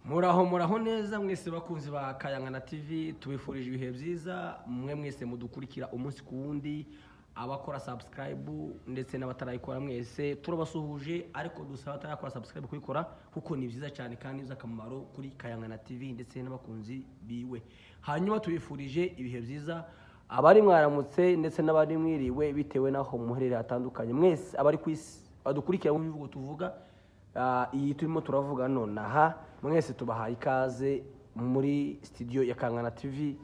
muraho neza mwese bakunzi ba Kayangana TV tubifurije ibihe byiza mwe mwese mudukurikira umunsi ku wundi abakora subscribe ndetse n'abatarayikora mwese turabasuhuje ariko dusaba atarakora subscribe kuyikora kuko ni byiza cyane kandi biza akamaro kuri Kayangana TV ndetse n'abakunzi biwe. Hanyuma tubifurije ibihe byiza abari mwaramutse ndetse n'abari mwiriwe bitewe naho muherere atandukanye mwese abari ku isi badukurikira mu bivugo tuvuga iyi turimo turavuga none aha mwese tubahaye ikaze muri studio ya Kayangana TV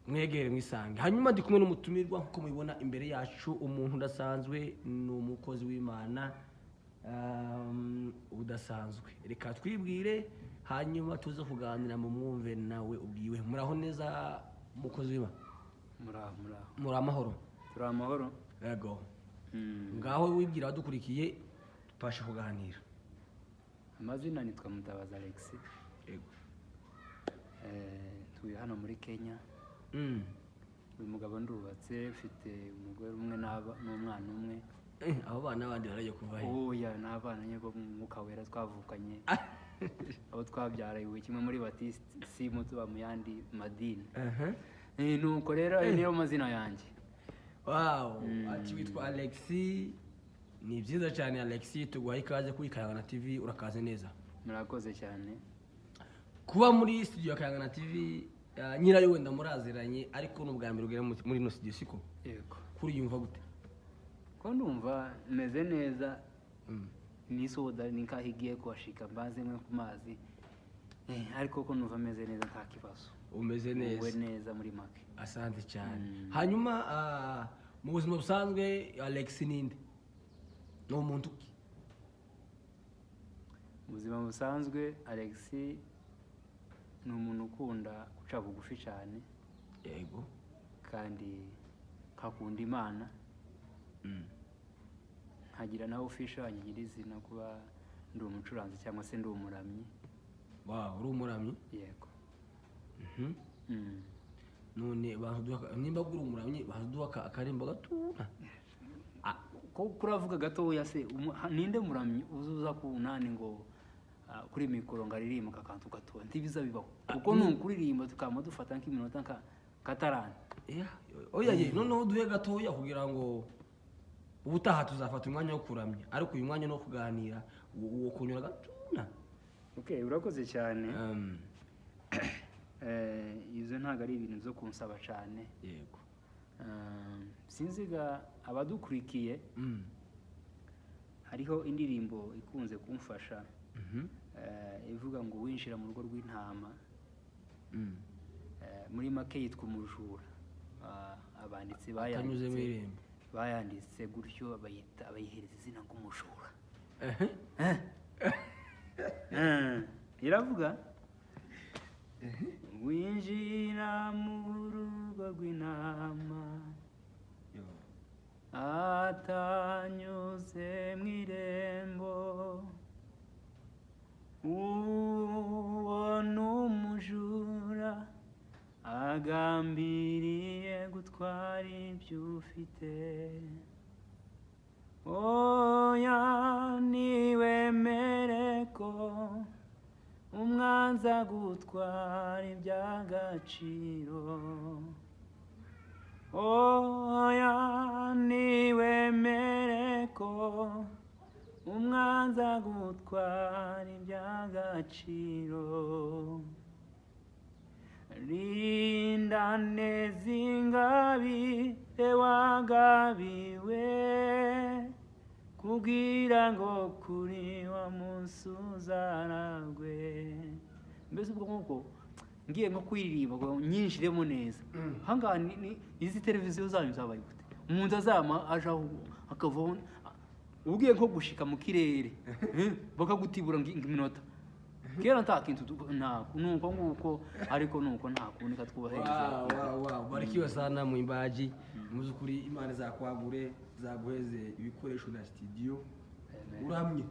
mwegere mwisange. Hanyuma ndi kumwe n'umutumirwa nkuko mubibona imbere yacu umuntu udasanzwe ni umukozi w'Imana udasanzwe. Reka twibwire hanyuma tuze kuganira mu mwumve nawe ubwiwe. Muraho neza umukozi w'Imana? Muri amahoro? Turi amahoro. Yego. Ngaho wibwira badukurikiye tupashe kuganira. Amazina nitwa Mutabazi Alex. Yego. Tuye hano muri Kenya. Uyu mugabo ndubatse mfite umugore umwe n'umwana umwe. Abo bana bandi baraje kuva he? Oya n'abana nyego mwuka wera twavukanye. Abo twabyaraye kimwe muri Batiste simu tuba mu yandi madini. Nuko rero niyo mazina yanjye. Wow, ati witwa Alex. Ni byiza cyane Alex, tuguha ikaze kuri Kayangana TV, urakaze neza. Murakoze cyane. Kuba muri studio ya Kayangana TV nyirayo wenda muraziranye ariko n'ubwa mbere ugera muri no studio siko? Yego. Kuri yumva gute? Ko ndumva meze neza. Nisoda nikahigiye kwashika mbanze mwe ku mazi. Ariko ko numva meze neza nta kibazo. Umeze neza. Uwe neza muri make. Asante cyane. Hanyuma mu buzima busanzwe Alex ninde? No umuntu ki? Mu buzima busanzwe Alex ni umuntu ukunda guca bugufi cyane. Yego. Kandi kakunda Imana. Nkagira nawe ufisha wanyigira izina kuba ndi umucuranzi cyangwa se ndi umuramyi. Wow, uri umuramyi? Yego. None nimba guri umuramyi baduha akarimbo gatura. Ko kuravuga gatoya se ninde muramyi uzuza ku nani ngo kuri mikoro ngaririmba kakantu gatoya ntibiza bibaho kuko nukuririmba tukama dufata nk'iminota katarana. Oya ye noneho duhe gatoya kugira ngo ubutaha tuzafata umwanya wo kuramya ariko uyu mwanya no kuganira uwo kunyura gatuna. Okay, urakoze cyane. Izo ntago ari ibintu byo kunsaba cyane. Yego. Sinziga abadukurikiye. Hariho indirimbo ikunze kumfasha. Ivuga ngo winjira mu rugo rw'intama. Muri make yitwa umujura. Abanditsi bayanditse gutyo abayihereza izina nk'umujura. Iravuga winjira mu rugo rw'intama atanyuze mu irembo uwo ni umujura agambiriye gutwara ibyo ufite. Oya niwemere ko umwanza gutwara iby'agaciro. Oya niwemere ko umwanza gutwara iby'agaciro. Rinda neza ingabire wagabiwe kugira ngo kuri wa munsi uzaragwe. Mbese ubwo nk'uko ngiye nko kwiririmba ngo nyinjiremo neza. Hangaha ni izi televiziyo zanyu zabaye gute? Umuntu azama aja akavaho ugiye nko gushika mu kirere bakagutibura iminota. Kera nta kintu nuko nguko ariko nuko nta kundi katwubahiriza. Wow, barikiwe sana mu imbaji. Muzukuri Imana zakwagure zaguheze ibikoresho na studio. Uramye.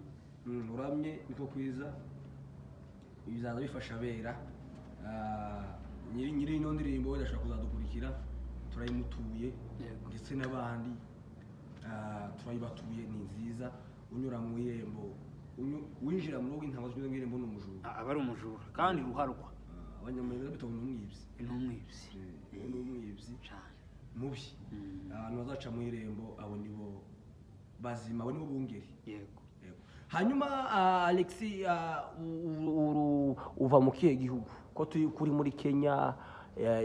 Uramye niko kwiza. Ibizaza bifasha bera. Nyiri ino ndirimbo wenda ashaka kuzadukurikira turayimutuye ndetse n'abandi turayibatuye ni nziza unyura mu irembo winjira mu rugo intama z'unyuze mwirembo n'umujura aba ari umujura kandi ruharwa abanyamurenge bita n'umwibyi n'umwibyi cyane mubi abantu bazaca mu irembo abo nibo bazima abo nibo bungeri yego hanyuma Alexis uva mu kihe gihugu ko kuri muri Kenya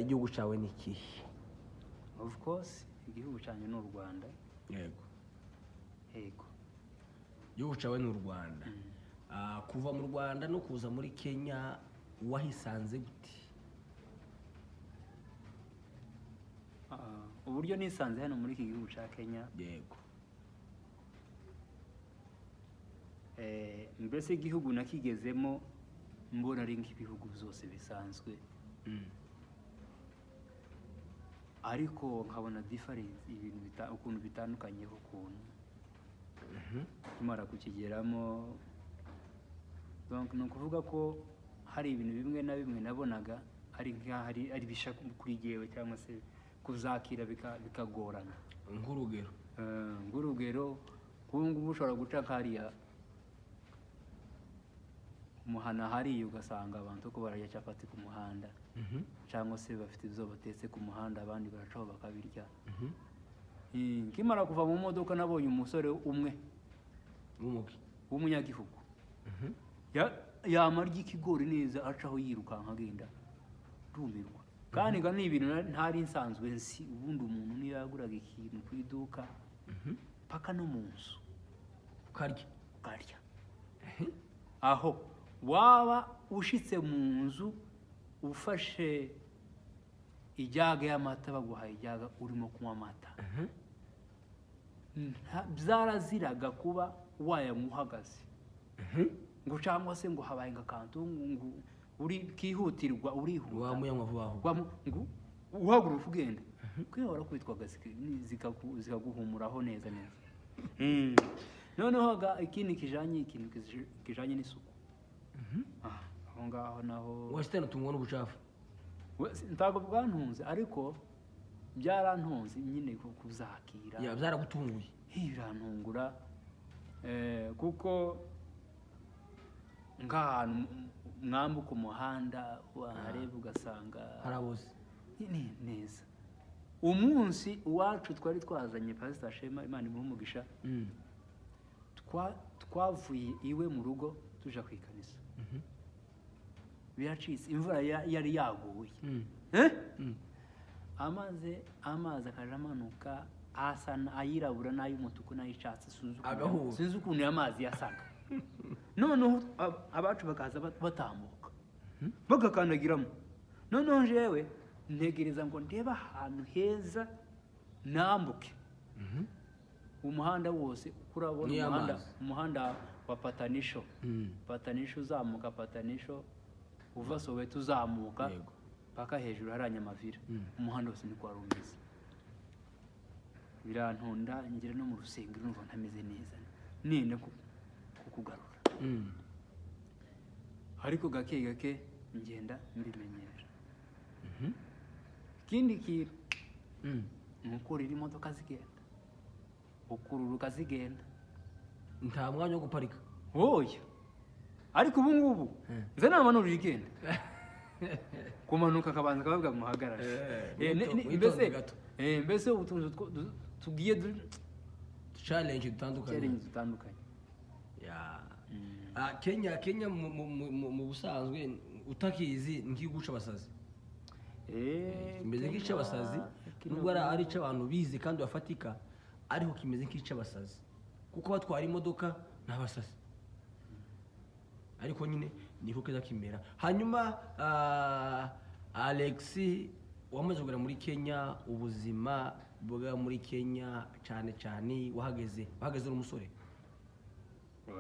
igihugu cyawe ni ikihe of course igihugu cyanjye ni u Rwanda yego igihugu cyawe ni u Rwanda kuva mu Rwanda no kuza muri Kenya wahisanze gute uburyo nisanze hano muri iki gihugu cya Kenya yego mbese igihugu nakigezemo mbona ari nk'ibihugu byose bisanzwe ariko nkabona difference ibintu ukuntu bitandukanyeho ukuntu kimara kukigeramo donc ni ukuvuga ko hari ibintu bimwe na bimwe nabonaga ari nk'aho ari bisha kuri jyewe cyangwa se kuzakira bikagorana nk'urugero ubu ngubu ushobora guca nk'hariya umuhana hariya ugasanga abantu ko bararya capati ku muhanda cyangwa se bafite ibyo batetse ku muhanda abandi baracaho bakabirya nkimara kuva mu modoka nabonye umusore umwe w'umunyagihugu yamarya ikigori neza acaho yirukanka agenda rumirwa kandi ga ni ibintu ntari nsanzwe nsi ubundi umuntu niyo yaguraga ikintu ku iduka paka no mu nzu ukarya aho waba ushitse mu nzu ufashe ijyaga y'amata baguhaye ijyaga urimo kunywa amata byaraziraga kuba wayanywa uhagaze ngo cyangwa se ngo habaye ngakantu ngo uri kihutirwa urihuta wamuyanywa vuba ngo uhaguruka ugenda kwihora kwitwaga zikaguhumuraho neza noneho ikindi kijanye n'isuku aho ngaho naho wasitana tumwe n'ubucafu ntago bwantunze ariko byarantunze nyine kuzakira byaragutunguye birantungura kuko nk'ahantu mwambuka umuhanda wahareba ugasanga harabuze ni neza umunsi iwacu twari twazanye Pastor Shema Imana imuhe umugisha twavuye iwe mu rugo tuja ku ikanisa biracitse imvura yari yaguye amazi akaja amanuka asana ayirabura n'ay'umutuku n'ay'icyatsi sinzi ukuntu amazi yasaga noneho abacu bakaza batambuka bagakandagiramo noneho jewe ntegereza ngo ndebe ahantu heza nambuke umuhanda wose urabona umuhanda wa Patanisho Patanisho uzamuka Patanisho uva Soweto uzamuka paka hejuru hari Nyamavira umuhanda wose ni kwa rumeze birantunda ngira no mu rusengero numva ntameze neza nene kukugarura ariko gake gake ngenda mbimenyera ikindi kintu nuko riri imodoka zigenda ukururuka zigenda nta mwanya wo guparika oya ariko ubu ngubu nze namanura igenda kumanuka akabanza kabavuga muhagarara mbese utuntu tugiye challenge dutandukanye Kenya mu busanzwe utakizi nk'iguca abasazi kimeze nk'ica abasazi nubwo ari cy'abantu bize kandi bafatika ariko kimeze nk'ica abasazi kuko batwara imodoka n'abasazi ariko nyine niko keza kimera hanyuma Alexis wamaze kugera muri Kenya ubuzima bwa muri Kenya cyane wahageze n'umusore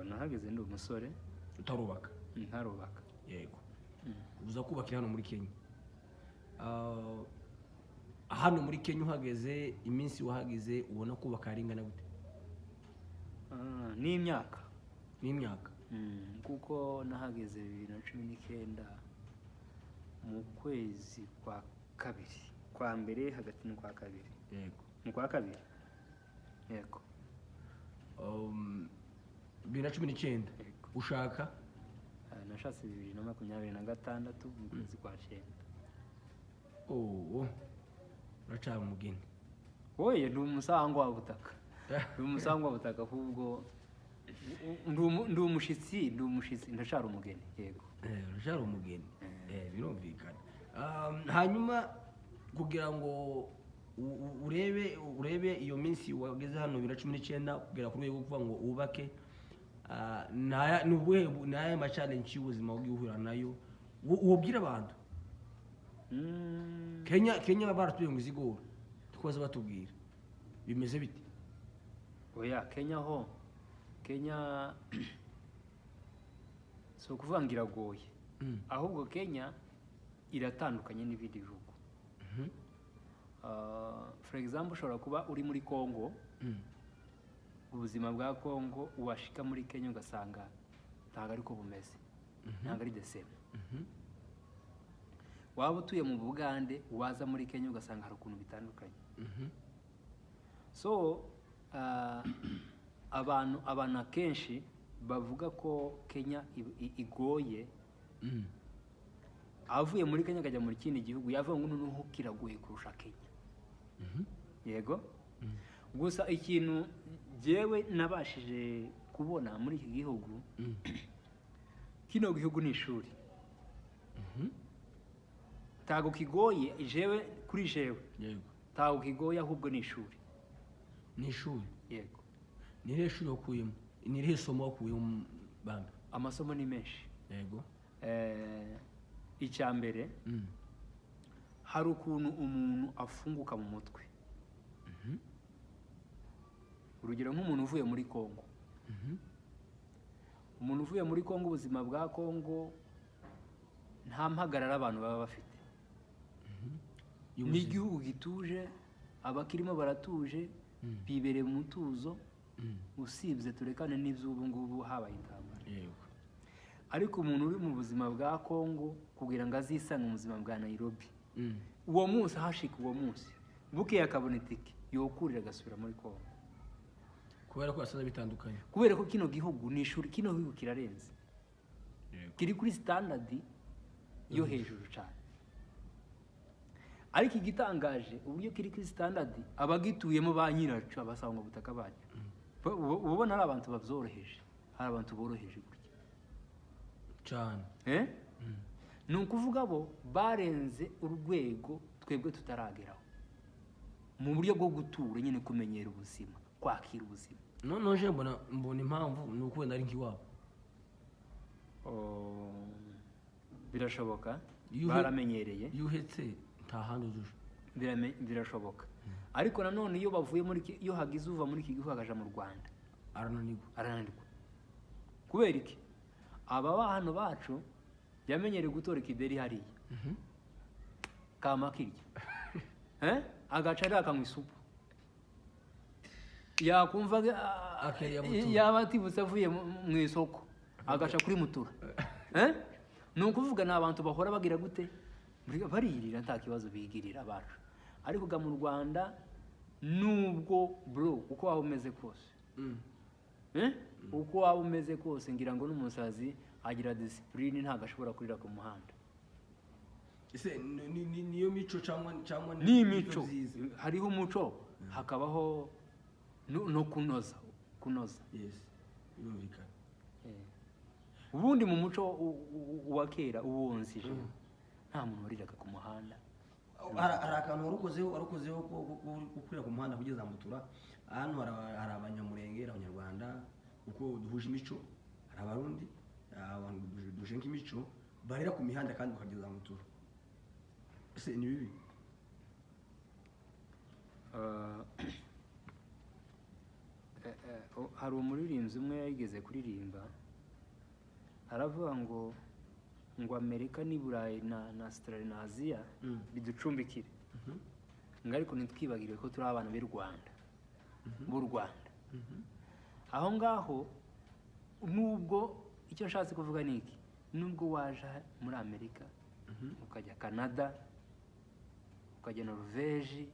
nahageze ndi umusore utarubaka ntarubaka yego uza kubakira hano muri Kenya hano muri Kenya uhageze iminsi wahageze ubona kubaka aringana gute n'imyaka kuko nahageze 2019 mu kwezi kwa kabiri kwa mbere hagati no kwa kabiri yego mu kwa kabiri yego 2019 yego ushaka nashatse 2026 mu kwezi kwa 9. uracaba umugeni oye ndi umusango wa butaka ahubwo ndi umushitsi ndashara umugeni yego urashara umugeni birumvikana. Hanyuma kugira ngo urebe iyo minsi wageze hano 2019 kugera ku rwego kuvuga ngo ubake n'aya ma challenge y'ubuzima w'ihura nayo wobwira abantu Kenya baratuye ngo izigora twaza batubwira bimeze bite? Oya Kenya so kuvuga ngo iragoye ahubwo Kenya iratandukanye n'ibindi bihugu. For example ushobora kuba uri muri Congo, ubuzima bwa Congo washika muri Kenya ugasanga ntabwo ariko bumeze, ntabwo ari the same. Waba utuye mu Bugande waza muri Kenya ugasanga hari ukuntu bitandukanye. So abantu akenshi bavuga ko Kenya igoye, avuye muri Kenya akajya muri kindi gihugu yavuga ngo noneho kiragoye kurusha Kenya. Yego gusa ikintu jewe nabashije kubona muri iki gihugu, kino gihugu ni ishuri. Tago kigoye jewe kuri jewe, yego tago kigoye ahubwo ni ishuri. Ni ishuri yego. Ni re shuri okuyemo, ni re somo okuyemo bambe. Amasomo ni menshi. Yego. Icyambere hari ukuntu umuntu afunguka mu mutwe. Urugero nk'umuntu uvuye muri Kongo. Umuntu uvuye muri Kongo, ubuzima bwa Kongo nta mpagarara abantu baba bafite. Ni igihugu gituje, abakirimo baratuje, bibereye mu mutuzo, usibye turekane n'ivy'ubu ngubu habaye intambara. Yego. Ariko umuntu uri mu buzima bwa Kongo kugira ngo azisanga mu buzima bwa Nairobi, uwo munsi hashika uwo munsi buke yakabona itike yokurira agasubira muri Kongo, kubera ko asaza bitandukanye. Kubera ko kino gihugu ni ishuri, kino gihugu kirarenze. Yego. Kiri kuri standard yo hejuru cyane. Ariko igitangaje uburyo kiri kuri standard abagituyemo ba nyiracu abasanga ubutaka bacu. Ubona ari abantu babyoroheje, hari abantu boroheje gutya cyane. Ni ukuvuga bo barenze urwego twebwe tutarageraho mu buryo bwo gutura nyine, kumenyera ubuzima, kwakira ubuzima. Noneho mbona impamvu ni ukwenda ari nk'iwabo. Birashoboka, baramenyereye. Iyo uhetse nta handi uzuje. Birashoboka. Ariko nanone iyo bavuye iyo hagize uva muri iki gihugu akaja mu Rwanda arananirwa. Kubera iki? Aba hano bacu yamenyereye gutora ikideri hariya, kama kirya agaca ari akanywa isupu, yakumva yaba atibutse avuye mu isoko agaca kuri mutura. Ni ukuvuga ni abantu bahora bagira gute, baririra nta kibazo bigirira abacu. Ariko ga mu Rwanda nubwo bro uko waba umeze kose, uko waba umeze kose ngira ngo n'umusazi agira discipline, ntago ashobora kurira ku muhanda. Ese niyo mico cyangwa ni imico. Hariho umuco hakabaho no kunoza. Yes, birumvikana. Ubundi mu muco wa kera uwonzije nta muntu uriraga ku muhanda. Hari akantu warukozeho gukurira ku muhanda kugeza mutura. Hano hari abanyamurenge, abanyarwanda uko duhuje imico, hari abarundi abantu duhuje imico barira ku mihanda kandi bakageza mutura. Ese ni bibi? Hari umuririmbyi umwe yigeze kuririmba aravuga ngo Amerika ni Burayi na Australia na Aziya biducumbikire. Ariko ntitwibagire ko turi abana b'u Rwanda, b'u Rwanda. Aho ngaho nubwo icyo nshatse kuvuga ni iki, nubwo waje muri Amerika ukajya Canada, ukajya Norvège,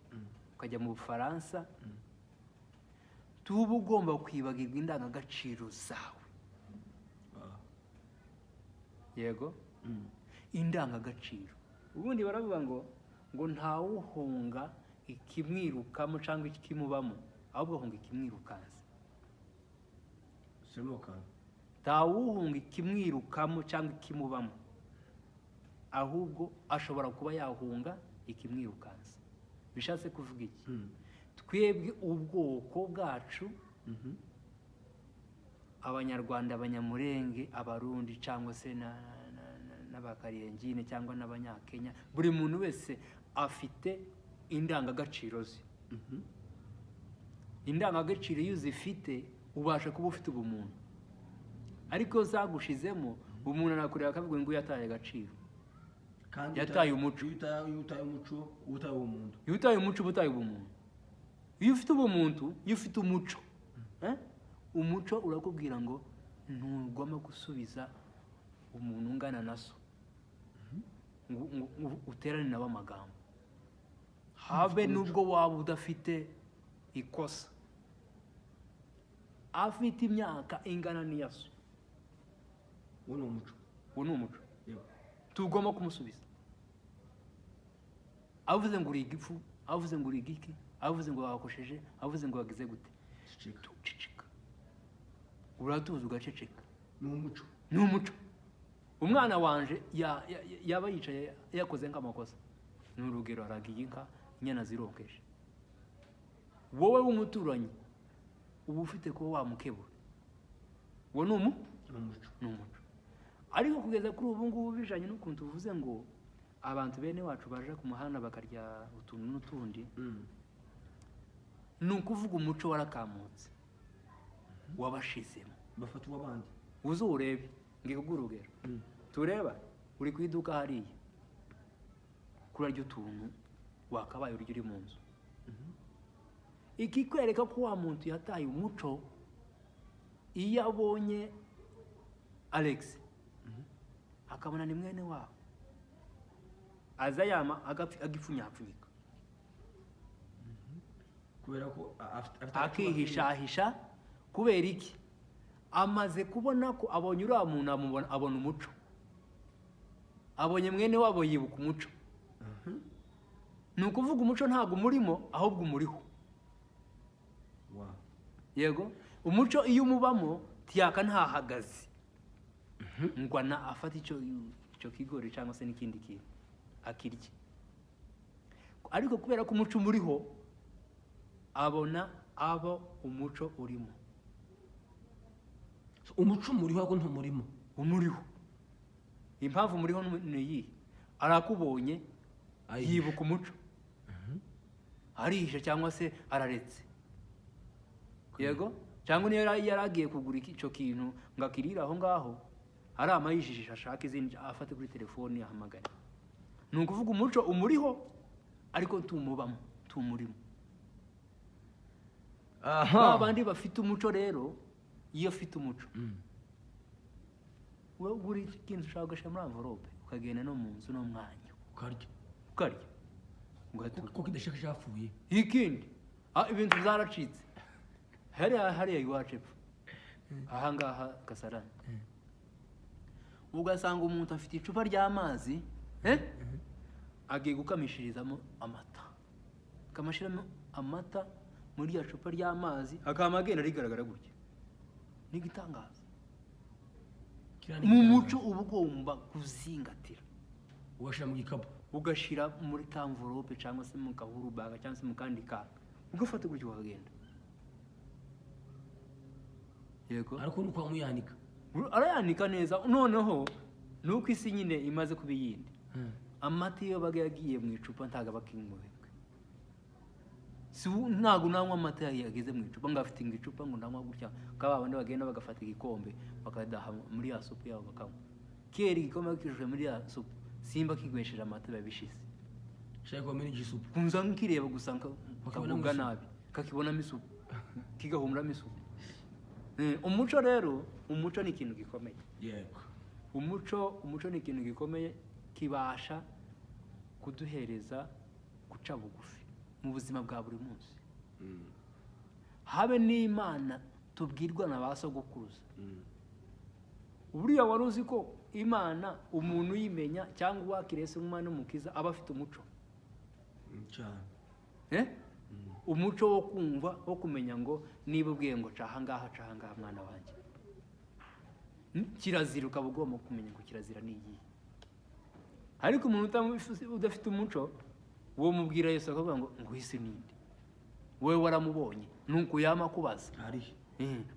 ukajya mu Bufaransa, tuba ugomba kwibagirwa indangagaciro zawe. yego indangagaciro ubundi baravuga ngo ntawuhunga ikimwirukamo cyangwa ikimubamo ahubwo ahunga ikimwirukansa. ntawuhunga ikimwirukamo cyangwa ikimubamo ahubwo ashobora kuba yahunga ikimwirukansa. bishatse kuvuga iki? twebwe ubwoko bwacu abanyarwanda, abanyamurenge, abarundi cyangwa se n'abakariyengine cyangwa n'abanyakenya, buri muntu wese afite indangagaciro ze. indangagaciro iyo uzifite ubasha kuba ufite ubumuntu, ariko iyo zagushizemo umuntu anakureba akavuga ngo yataye agaciro, yataye umuco. iyo utaye umuco utaye ubumuntu. iyo utaye umuco utaye ubumuntu. iyo ufite ubumuntu, iyo ufite umuco, umuco urakubwira ngo ntugomba gusubiza umuntu ungana na so, uterane nawe amagambo, habe nubwo waba udafite ikosa, afite imyaka ingana n'iya so. uwo ni umuco. uwo ni umuco tugomba kumusubiza. avuze ngo uri igifu, avuze ngo uri igiki, avuze ngo wakosheje, avuze ngo wagize gute, ceceka. uratuza ugaceceka. ni umuco. ni umuco. umwana wanje yaba yicaye yakoze nk'amakosa, ni urugero, aragiye inka, inyana zirokeje, wowe w'umuturanyi uba ufite kuba wamukebura. uwo ni umuco. ni umuco. ariko kugeza kuri ubu ngubu bijanye n'ukuntu uvuze ngo abantu bene wacu baje ku muhanda bakarya utuntu n'utundi, ni ukuvuga umuco warakamutse, wabashizemo. bafata uw'abandi. uze urebe, ngikubwira urugero. tureba uri ku iduka hariya, kurarya utuntu wakabaye urya uri mu nzu. iki kwereka ko wa muntu yataye umuco. iyo abonye Alex akabona ni mwene wabo, aza yama agipfunyapfunyika, kubera ko akihishahisha. kubera iki? amaze kubona ko abonye uriya muntu, abona umuco, abonye mwene wabo, yibuka umuco. ni ukuvuga umuco ntabwo umurimo, ahubwo umuriho. yego, umuco iyo umubamo tiyaka ntahagaze ngo afate icyo kigori cyangwa se n'ikindi kintu akirya. ariko kubera ko umuco umuriho, abona abo umuco urimo. umuco umuriho ariko ntumurimo. umuriho. impamvu umuriho ni iyi: arakubonye, yibuka umuco, arihishe cyangwa se araretse. yego, cyangwa niyo yaragiye kugura icyo kintu ngo akirire aho ngaho, ari amayijijisha, ashaka izindi afate kuri telefoni ahamagara. ni ukuvuga umuco umuriho ariko tumubamo, tumurimo. abandi bafite umuco rero, iyo ufite umuco buri kintu ushaka ugashyira muri envelope, ukagenda no mu nzu no mwanya ukarya kuko kidashaka cyapfuye. ikindi ibintu byaracitse hariya iwacu epfo ahangaha Kasarani, ugasanga umuntu afite icupa ry'amazi, agiye gukamishirizamo amata, akamashyiramo amata muri ya cupa ry'amazi, akaba agenda rigaragara gutya. ni igitangaza. mu muco uba ugomba kuzingatira, ugashyira mu gikapu, ugashyira muri kamverope cyangwa se mu kahurubaga cyangwa se mu kandi kantu, ugafata gutyo ukagenda. yego, ariko nuko wamuyanika, arayanika neza. noneho nuko isi nyine imaze kuba iyindi. amata iyo baga yagiye mu icupa ntago aba akimubekwe. ntabwo nanywa amata yageze mu icupa, ngo afite ngo icupa ngo nanywa gutya. kaba bandi bagenda bagafata igikombe bakadaha muri ya supu yabo bakanywa. kera igikombe bakijuje muri ya supu, simba kigwesheje amata biba bishize. shaka wamenye igisupu, kunza nkireba gusa kavuga nabi, kakibonamo isupu, kigahumuramo isupu. umuco rero, umuco ni ikintu gikomeye. yego, umuco ni ikintu gikomeye, kibasha kuduhereza guca bugufi mu buzima bwa buri munsi. habe n'Imana tubwirwa na ba sogokuruza. buriya wari uzi ko imana umuntu uyimenya cyangwa uwakiriye se nk'umwana n'umukiza aba afite umuco cyane. umuco wo kumva wo kumenya ngo niba ubwiye ngo caha ngaha mwana wanjye kirazira ukaba ugomba kumenya ngo kirazira ni iyihe. ariko umuntu udafite umuco uwo mubwira Yesu akavuga ngo nguhise ninde wowe waramubonye nuko yama kubaza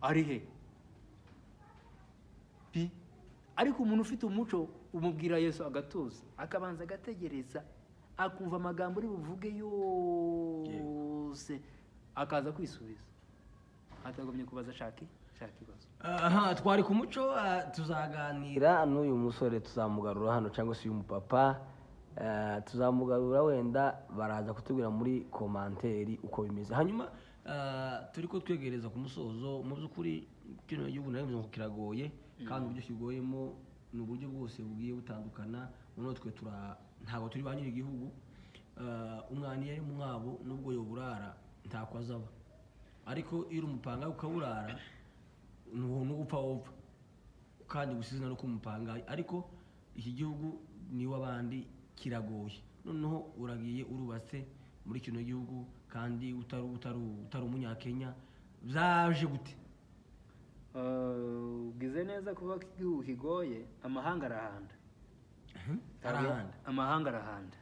ari he ariko umuntu ufite umuco umubwira Yesu agatuza akabanza agategereza akumva amagambo uri buvuge yose akaza kwisubiza atagomye kubaza shaka ikibazo. Twari ku muco, tuzaganira n'uyu musore, tuzamugarura hano cyangwa se uyu mupapa, tuzamugarura wenda baraza kutubwira muri komanteri uko bimeze. Hanyuma turi ko twegereza ku musozo. Mu by'ukuri kino gihugu narimwe ngo kiragoye, kandi uburyo kigoyemo ni uburyo bwose bugiye butandukana. None twe ntabwo turi ba nyiri igihugu. Umwana iyo ari mu mwabo nubwo yoburara ntako azaba, ariko iyo umupanga ukaburara no gupfa wopfa kandi gusiza no kumupanga. Ariko iki gihugu ni w'abandi kiragoye, noneho uragiye urubatse muri kino gihugu kandi utari umunyakenya, byaje gute? Ugize neza kuba igihugu kigoye. Amahanga arahanda, amahanga arahanda.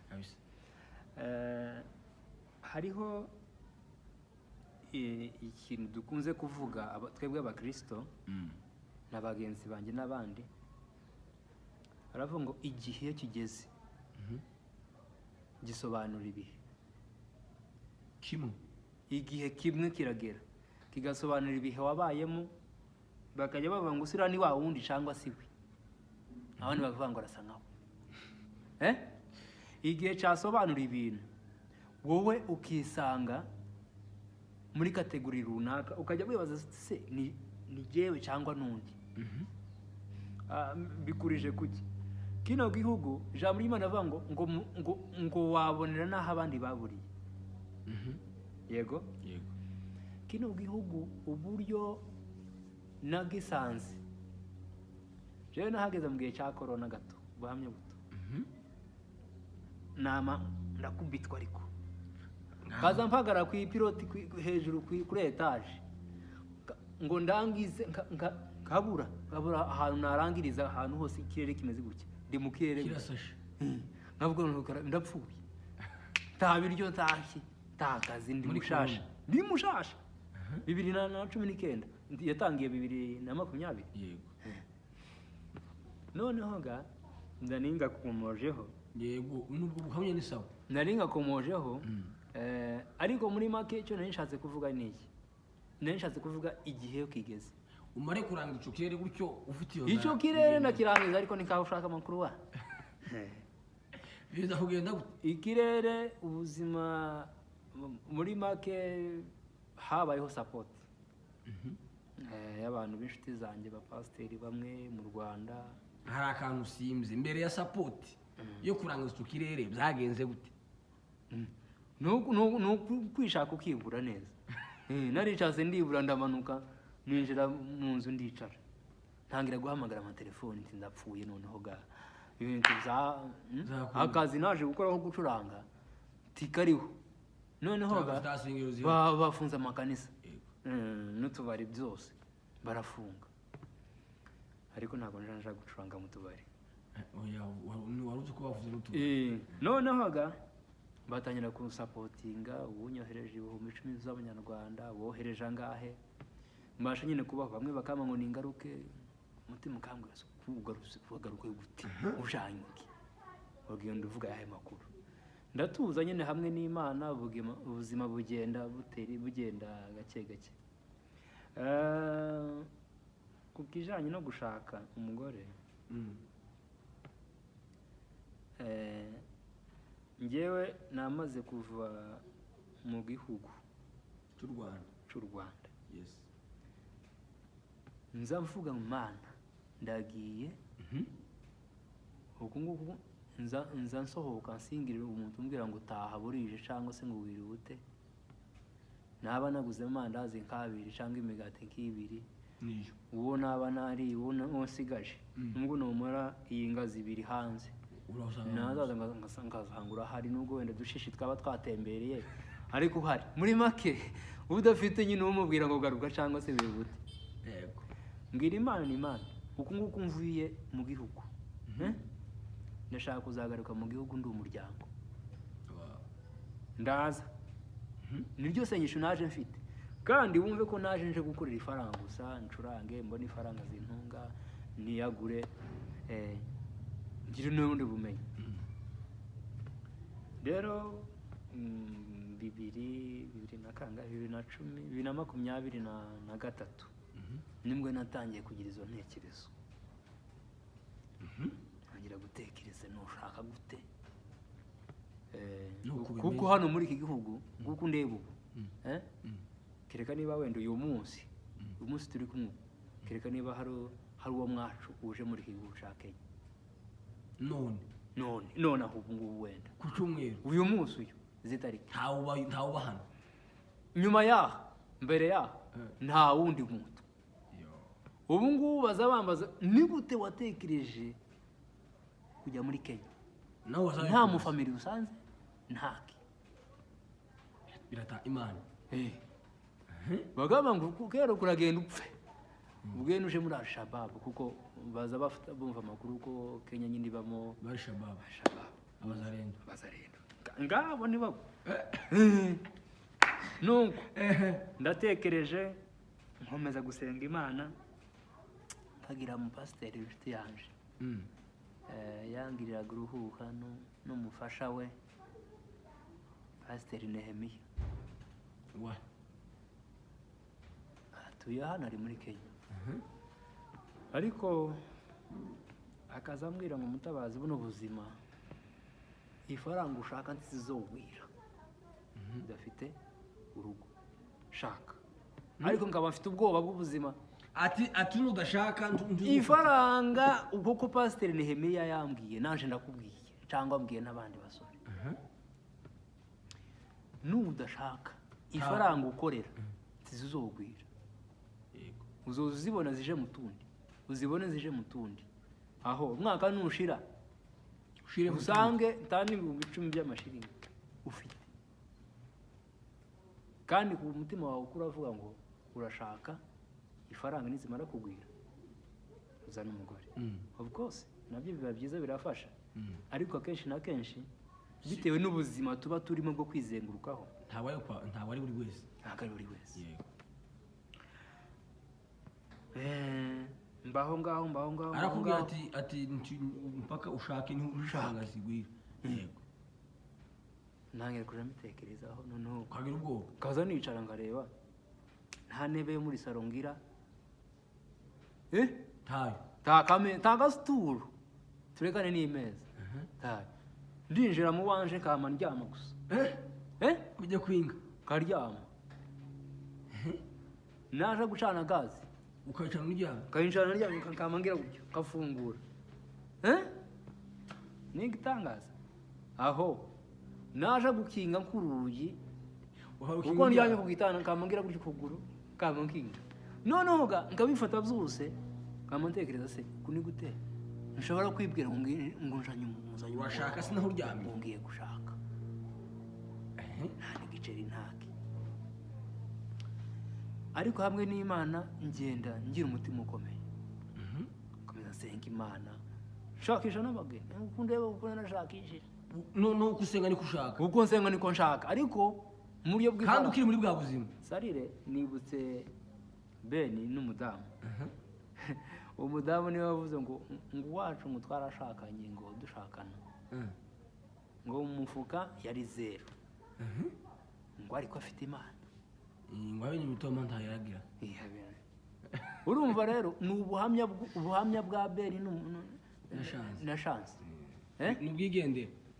Hariho ikintu dukunze kuvuga twebwe abakristo na bagenzi banjye n'abandi, aravuga ngo igihe iyo kigeze gisobanura ibihe kimwe. Igihe kimwe kiragera kigasobanura ibihe wabayemo, bakajya bavuga ngo usira ni wa wundi cyangwa si we, abandi bakavuga ngo arasa nkawe. Igihe cyasobanura ibintu, wowe ukisanga muri kategori runaka, ukajya wibaza se ni jewe cyangwa n'undi. Bikurije kuki kino gihugu ijambo ry'Imana avuga ngo wabonera n'aho abandi baburiye. Yego kino gihugu uburyo nagisanze, jewe nahageze mu gihe cya korona gato, buhamye buto, ndakubitwa ariko kaza mpagara ku ipiloti hejuru kuri etaje ngo ndangize kabura ahantu narangiriza, ahantu hose ikirere kimeze gutya, ndi mu kirere kirasashe, nkavuga ngo ndapfuye, nta biryo ntashye, ntakazi, ndi mushasha 2019 yatangiye 2020. Yego noneho ga ndaninga kumojeho. Yego nubwo buhamye ni sawa, naringa komojeho. Ariko muri make icyo nari nshatse kuvuga ni iki, nari nshatse kuvuga igihe kigeze umare kuranga ico kirere gutyo ufite iyo icyo kirere nakirangiza, ariko nikaho ushaka amakuru wa biza kugenda gute ikirere. Ubuzima muri make habayeho support y'abantu b'inshuti zanjye, bapasiteri bamwe mu Rwanda. Hari akantu usimze mbere ya support yo kurangiza ico kirere, byagenze gute? No kwishaka ukibura neza. Naricaze ndibura, ndamanuka ninjira mu nzu ndicara, ntangira guhamagara amatelefoni, ndapfuye noneho ga ibintu za akazi naje gukora nko gucuranga tikariho. Noneho ga bafunze amakanisa n'utubari byose barafunga, ariko ntabwo nje gucuranga mu tubari. Waruzi ko bavuze n'utubari. Noneho ga batangira kunsapotinga, ubunyohereje 10,000 z'abanyarwanda, bohereje angahe, mbasha nyine kubaho. Bamwe bakama ngo ningaruke, umutima ukambwira kugaruke gute, ujanye iki, bagenda uvuga yahe makuru. Ndatuza nyine hamwe n'Imana, ubuzima bugenda gake gake. Ku kijanye no gushaka umugore, njyewe namaze kuva mu gihugu cy'u Rwanda. Yes. Nza mvuga Mana ndagiye uku nguku, nza nsohoka nsingirira umuntu umbwira ngo taha burije cyangwa se ngo wirute, naba naguze amandazi nk'abiri cyangwa imigati nk'ibiri, niyo uwo naba nari uwo nsigaje nubwo numara iyi ngazi ibiri hanze nazaza ngasanga hari nubwo wenda dushishi twaba twatembereye ariko uhari muri make udafite nyine umubwira ngo garuka cyangwa se bibute yego mbwira Imana ni Imana uku nguku mvuye mu gihugu ndashaka kuzagaruka mu gihugu ndi umuryango ndaza niryo sengesho naje mfite kandi wumve ko naje nje gukorera ifaranga gusa ncurange mbona ifaranga zintunga niyagure ngire n'ubundi bumenyi rero 2023 nibwo natangiye kugira izo ntekerezo ntangira gutekereza nushaka gute kuko hano muri iki gihugu kuko ndeba ubu kereka niba wenda uyu munsi turi kumwe kereka niba hari uwo mwacu uje muri iki gihugu cya Kenya none aho ubu ngubu wenda ku cyumweru uyu munsi uyu zitariki ntawe hano nyuma yaho mbere yaho nta wundi muntu ubu ngubu baza bambaza ni gute watekereje kujya muri Kenya nta mufamili usanze ntaki birata Imana bagamba ngo kero kuragenda upfe ubwene uje muri Al-Shabaab kuko baza bumva amakuru ko Kenya nyine ibamo Al-Shabaab abazarendo ngabo ni babo nuko ndatekereje nkomeza gusenga Imana nkagira mu pasiteri inshuti yanje yangiriraga uruhuha n'umufasha we Pasiteri Nehemiya atuye hano ari muri Kenya ariko akazambwira ngo Mutabazi buno buzima ifaranga ushaka ntizizogwira udafite urugo shaka ariko nkaba mfite ubwoba bw'ubuzima ati nudashaka ifaranga uko Pasiteri Nehemiya yambwiye nanje ndakubwiye cyangwa mbwiye n'abandi basore nudashaka ifaranga ukorera ntizizogwira uzoza uzibona zije mu tundi uzibone zije mu tundi aho umwaka nushira usange tani 10,000 by'amashiringi ufite kandi ku mutima wawe ukuravuga ngo urashaka ifaranga nizimara kugwira uzana umugore of course nabyo biba byiza birafasha ariko akenshi na kenshi bitewe n'ubuzima tuba turimo bwo kwizengurukaho ntabwo ari buri wese mbaho ngaho arakubwira ati mpaka ushake n'ushaka zigwira yego nange kuja mitekerezaho noneho kagira ubwoba kaza nicara ngareba nta ntebe yo muri salo ngira tagasituru turekane n'imeza ndinjira mu wanje kama ndyama gusa ujya kwinga karyama naje gucana gazi ukayicara n'uryama kayinjana ndyama kama ngira gutyo kafungura ni igitangaza aho naje gukinga nkurugi kuko ndyanye ku gitanda kama ngira gutyo kuguru kama nkinga noneho ngabifata byose kama ntekereza se kuni gute nshobora kwibwira ngo njanye umuzanye urashaka sinaho uryamye ngiye gushaka nta n'igiceri ntaki ariko hamwe n'Imana ngenda ngira umutima ukomeye komeza senga Imana shakisha n'abageni uko ndeba uko nashakishije no kusenga niko ushaka uko nsenga niko nshaka ariko mu buryo bw'Imana kandi ukiri muri bwa buzima sarire nibutse Beni n'umudamu umudamu niwe wavuze ngo wacu ngo twarashakanye ngo dushakana ngo mu mufuka yari 0 ngo ariko afite Imana ngo abenye mitoma ntayiragira urumva rero ni ubuhamya bwa Beni na chance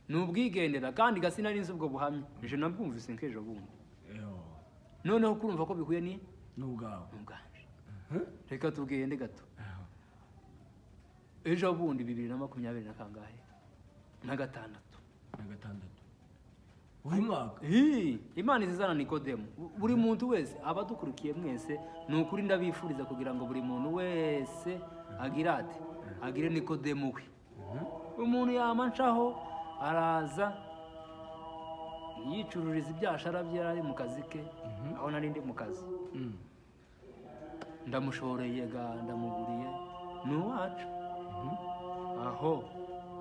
n'ubwigendera kandi gasina n'inzu ubwo buhamya je nabwumvise nkejo bundi noneho kurumva ko bihuye ni n'ubwanje reka tugende gato ejo bundi 2020 na kangahe na gatandatu uyu mwaka Imana izizana Nikodemu. Buri muntu wese abadukurikiye mwese ni ukuri ndabifuriza kugira ngo buri muntu wese agire Nikodemu we. Umuntu yamancaho araza yicururiza ibyashara bye ari mu kazi ke, aho nari ndi mu kazi. Ndamushoreye ndamuguriye ni uwacu. Aho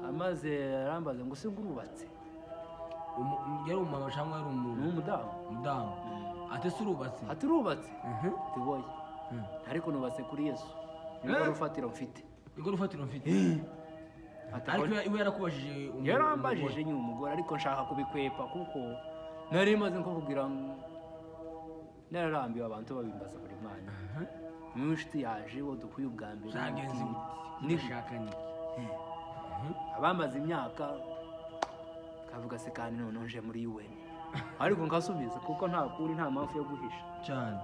amaze arambaza ngo se ngurubatse. Yari umumama cyangwa yari umuntu? Ni umudamu. Umudamu. Ate se urubatse? Ati urubatse? Tiboye. Ariko nubatse kuri Yesu. Niko rufatiro mfite. Niko rufatiro mfite. Ariko iwe yarakubajije umugore. Yarambajije nyine umugore ariko nshaka kubikwepa kuko nari maze nko kugira nararambiwe abantu babimbaza buri mwanya. Inshuti yaje wo dukuye ubwa mbere. Zagenze nishaka niki. Abamaze imyaka kavuga se kandi none nje muri UN. Ariko ngasubiza kuko nta kuri nta mpamvu yo guhisha. Cyane.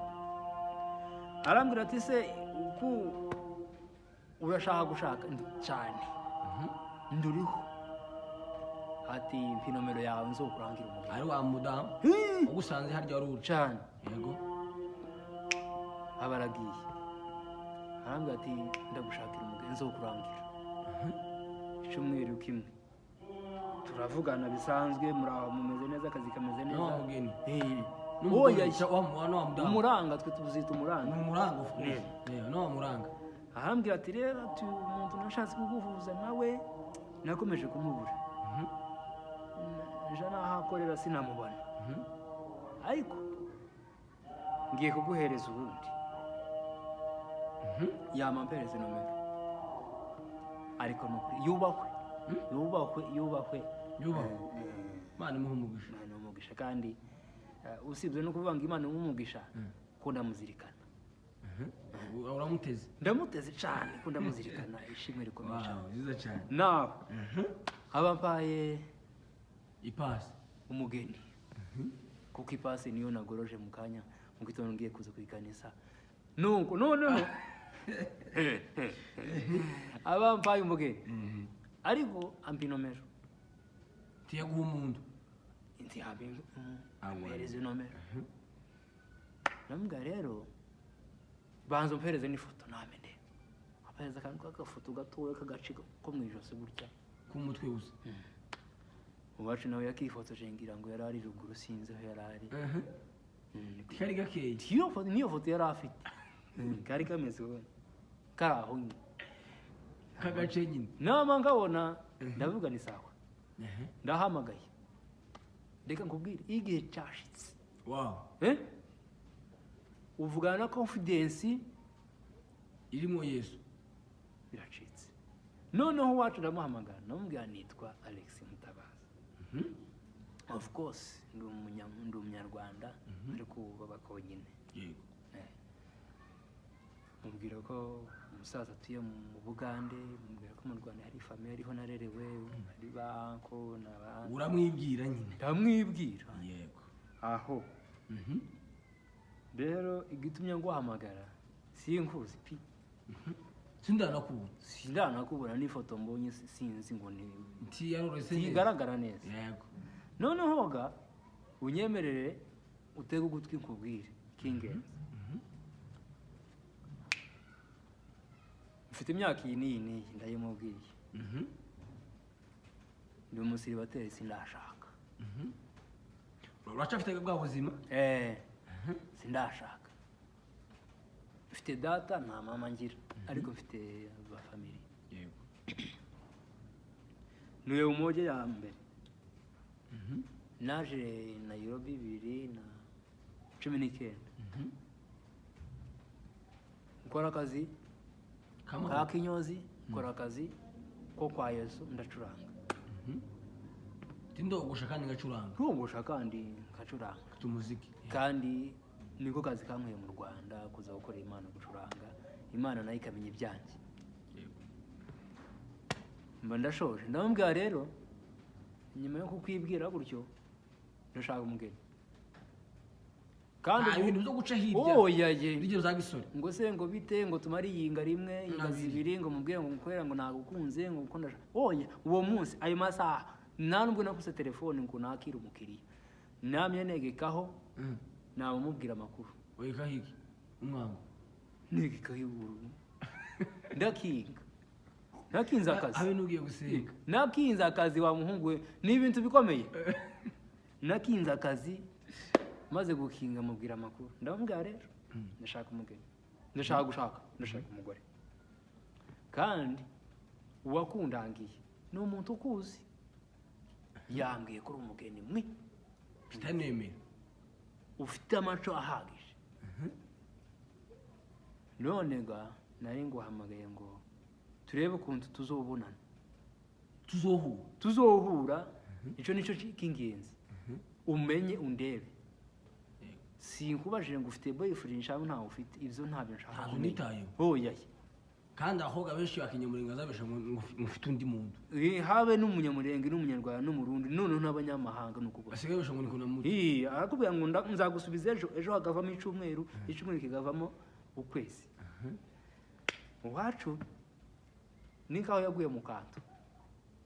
Arambwira ati se uku urashaka gushaka cyane. Nduriho. Ati mpi nomero yawe nzokurangira umugeni. Ari wa mudamu? Ugusanze harya wari cyane. Yego. Abaragiye. Arambwira ati ndagushakira umugeni nzokurangira. Icyumweru kimwe. Turavugana bisanzwe muraho mumeze neza akazi kameze neza. No mugeni. Oya wa mudamu. Umuranga twe tuzita umuranga. Umuranga no muranga. Ahambwira ati rero ati umuntu nashatse kuguhuza nawe nakomeje kumubura. Ejo nahakorera sinamubona. Ariko ngiye kuguhereza ubundi. Yamampereza nomero. Ariko nukuri yubahwe. Imana imuhumugisha. Imana imuhumugisha kandi usibye no kuvuga ngo Imana imuhumugisha ko ndamuzirikana. Uramuteze? Ndamuteze cyane ko ndamuzirikana ishimwe rikomeye cyane. Nziza cyane. Nawe abampaye ipasi umugeni. Kuko ipasi niyo nagoroje mu kanya mu gitondo ngiye kuza kwikanisa. Nuko noneho abampaye umugeni. Ariko ampi nomero. Tiyaguha umuntu. Inti habe ampereze nomero. Namubwira rero banza umpereze n'ifoto namene. Apereza kandi kagafoto gatoya kagace ko mu ijosi gutya ku mutwe gusa. Uwacu nawe yakifotoje ngira ngo yari ari ruguru sinzi aho yari ari. Kari gakeye. Niyo foto yari afite. Kari kameze karaho nyine. Kagace nyine. Nama ngabona ndavuga ni sawa. Ndahamagaye. Reka nkubwire igihe cyashitse. Wow. Uvugana na confidence irimo Yesu. Biracitse. Noneho wacu ndamuhamagara namubwira nitwa Alex Mutabazi. Of course ndi umunyarwanda ariko babako nyine. Yego. Mubwira ko umusaza atuye mu Bugande, mubwira ko mu Rwanda hari famille ariho narerewe, ari banko n'abandi. Uramwibwira nyine. Ndamwibwira. Yego. Aho. Rero igitumye nguhamagara sinkuzi pi. Sindanakubona n'ifoto mbonye sinzi ngo ni nti yarorese igaragara neza. Yego. Noneho ga unyemerere utege ugutwi nkubwire kingenzi. Mfite imyaka iyi n'iyi ndayimubwiye. Ndi umusiribateri sindashaka. Uracafite bwa buzima? Sindashaka. Mfite data nta mama ngira ariko mfite ba family. Yego. Nuye umoje ya mbere. Naje Nairobi 2019. Nkora akazi ka kinyozi, nkora akazi ko kwa Yesu ndacuranga. Tindogosha kandi ngacuranga. Ntogosha kandi ngacuranga. Tumuziki. Kandi niko kazi kankuye mu Rwanda kuza gukora Imana gucuranga. Imana nayo ikamenya ibyanjye. Yego. Mba ndashoje. Ndamubwira rero nyuma yo kukwibwira gutyo ndashaka umugeni. Kandi ibintu byo guca hirya. Iryo zagisore. Ngo se ngo bite ngo tumari yinga rimwe, inga zibiri ngo mubwire ngo mukorera ngo nagukunze ngo ukunda. Uwo munsi ayo masaha nta nubwo nakuse telefone ngo nakira umukiriya. namye negekaho nabamubwira amakuru weka hiki umwango negekaho iburu ndakinga nakinze akazi abe nugiye gusiga nakinze akazi wa muhungu we ni ibintu bikomeye nakinze akazi maze gukinga mubwira amakuru ndamubwira rero ndashaka umugeni ndashaka umugore kandi uwakundangiye ni umuntu ukuzi yambwiye ko uri umugeni mwe utanemera ufite amaco ahagije none ga nari nguhamagaye ngo turebe ukuntu tuzobonana tuzohura icyo nicyo cy'ingenzi umenye undebe sinkubajije ngo ufite boyfriend cyangwa ntawe ufite ibyo ntabyo nshaka ntabwo nitayeho oya kandi ahubwo abenshi bakinyamurenga zabesha ngo mufite undi muntu habe n'umunyamurenge n'umunyarwanda n'umurundi noneho n'abanyamahanga nuko basigaye besha ngo ni kuna muto arakubwira ngo nzagusubiza ejo hagavamo icyumweru kikavamo ukwezi uwacu ni nkaho yaguye mu kantu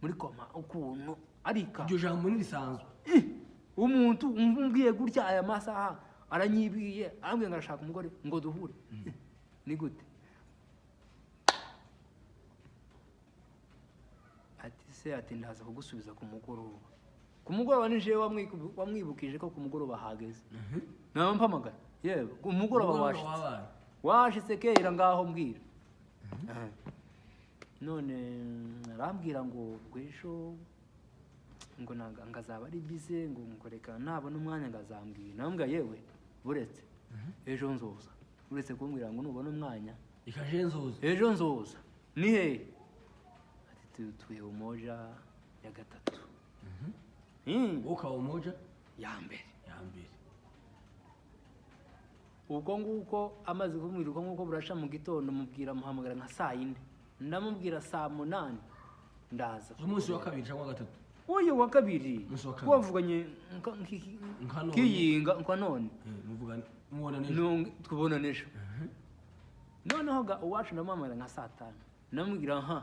muri koma ukuntu arika iryo jambo ntirisanzwe umuntu umbwiye gutya aya masaha aranyibiye arambwiye ngo arashaka umugore ngo duhure ni gute ati ndaza kugusubiza ku mugoroba ni jewe wamwibukije ko ku mugoroba hageze nawe mpamagara yewe ku mugoroba washitse kera ngaho mbwira none arambwira ngo ejo ngo ngazaba ari bize ngo nkoreka nabona umwanya ngazambwira nambwira yewe buretse ejo nzoza uretse kumbwira ngo nubona umwanya ejo nzoza ni hehe tuye umoja ya gatatu ukaba umoja ya mbere ubwo nguko amaze kumwira uko nguko burasha mu gitondo mubwira muhamagara nka saa yine ndamubwira saa 8 ndaza umunsi wa kabiri cyangwa gatatu uyu wa kabiri twavuganye kiyinga nka none tubona nejo noneho ga uwacu ndamamara nka saa 5 ndamubwira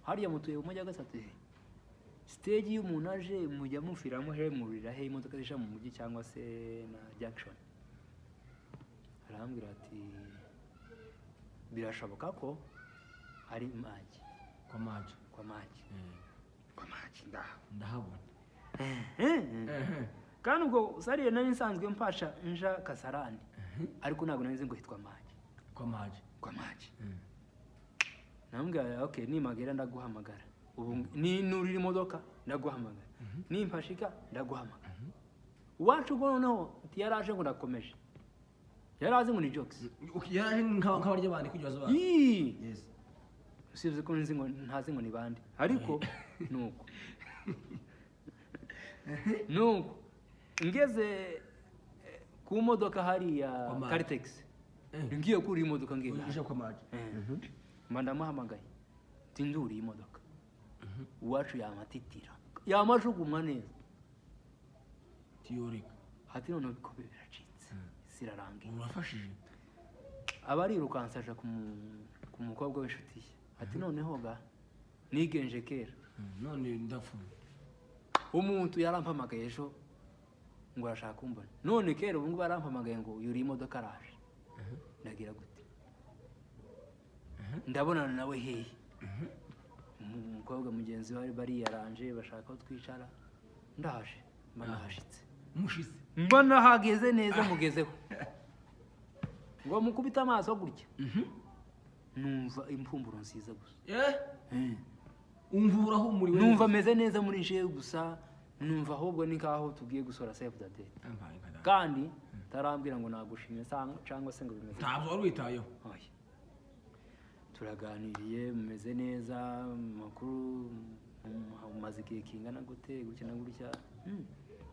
hariya mutuye umujyi gatatu stage y'umuntu aje mujya mufiramo he murira he imodoka zisha mu mujyi cyangwa se na junction arambwira ati birashoboka ko ari maji kwa maji ndahabona kandi ubwo sariye nari nsanzwe mpasha nja Kasarani ariko ntabwo nari nzi ngo hitwa maji kwa maji nambwira okay nimagera ndaguhamagara ubu ni nurira imodoka ndaguhamagara nimpashika ndaguhamagara uwacu ngo noneho yaraje ngo ndakomeje yarazi ngo ni jokes yaraje nk'abarya bandi kugibazo ba yes usibye ko nzi ngo ntazi ngo ni bandi ariko nuko ngeze ku modoka hariya Cartex ngiye kuri imodoka ngiye kwa maji ndamuhamagaye tinduri imodoka uwacu yamatitira yamajugumwa neza tiyorika hati none biko biracitse sirarangiye urafashije abarirukansa aja ku mukobwa w'inshuti ye ati noneho ga nigenje kera none ndafuye umuntu yarampamagaye ejo ngo arashaka kumbona none kera ubu ngubu yarampamagaye ngo yuri imodoka araje ndagira gute ndabonana nawe hehe umukobwa mugenzi we bari yaranje bashaka ko twicara ndaje mbanahashitse mbanahageze neza mugezeho ngo mukubita amaso gutya numva impfumburo nziza gusa umvura humuriwe numva meze neza muri jewe gusa numva ahubwo ni kaho tugiye gusora save the date kandi tarambira ngo nagushimye cyangwa se ngo bimeze ntabwo wari witayeho turaganiriye mumeze neza makuru umaze igihe kingana gute gukina gutya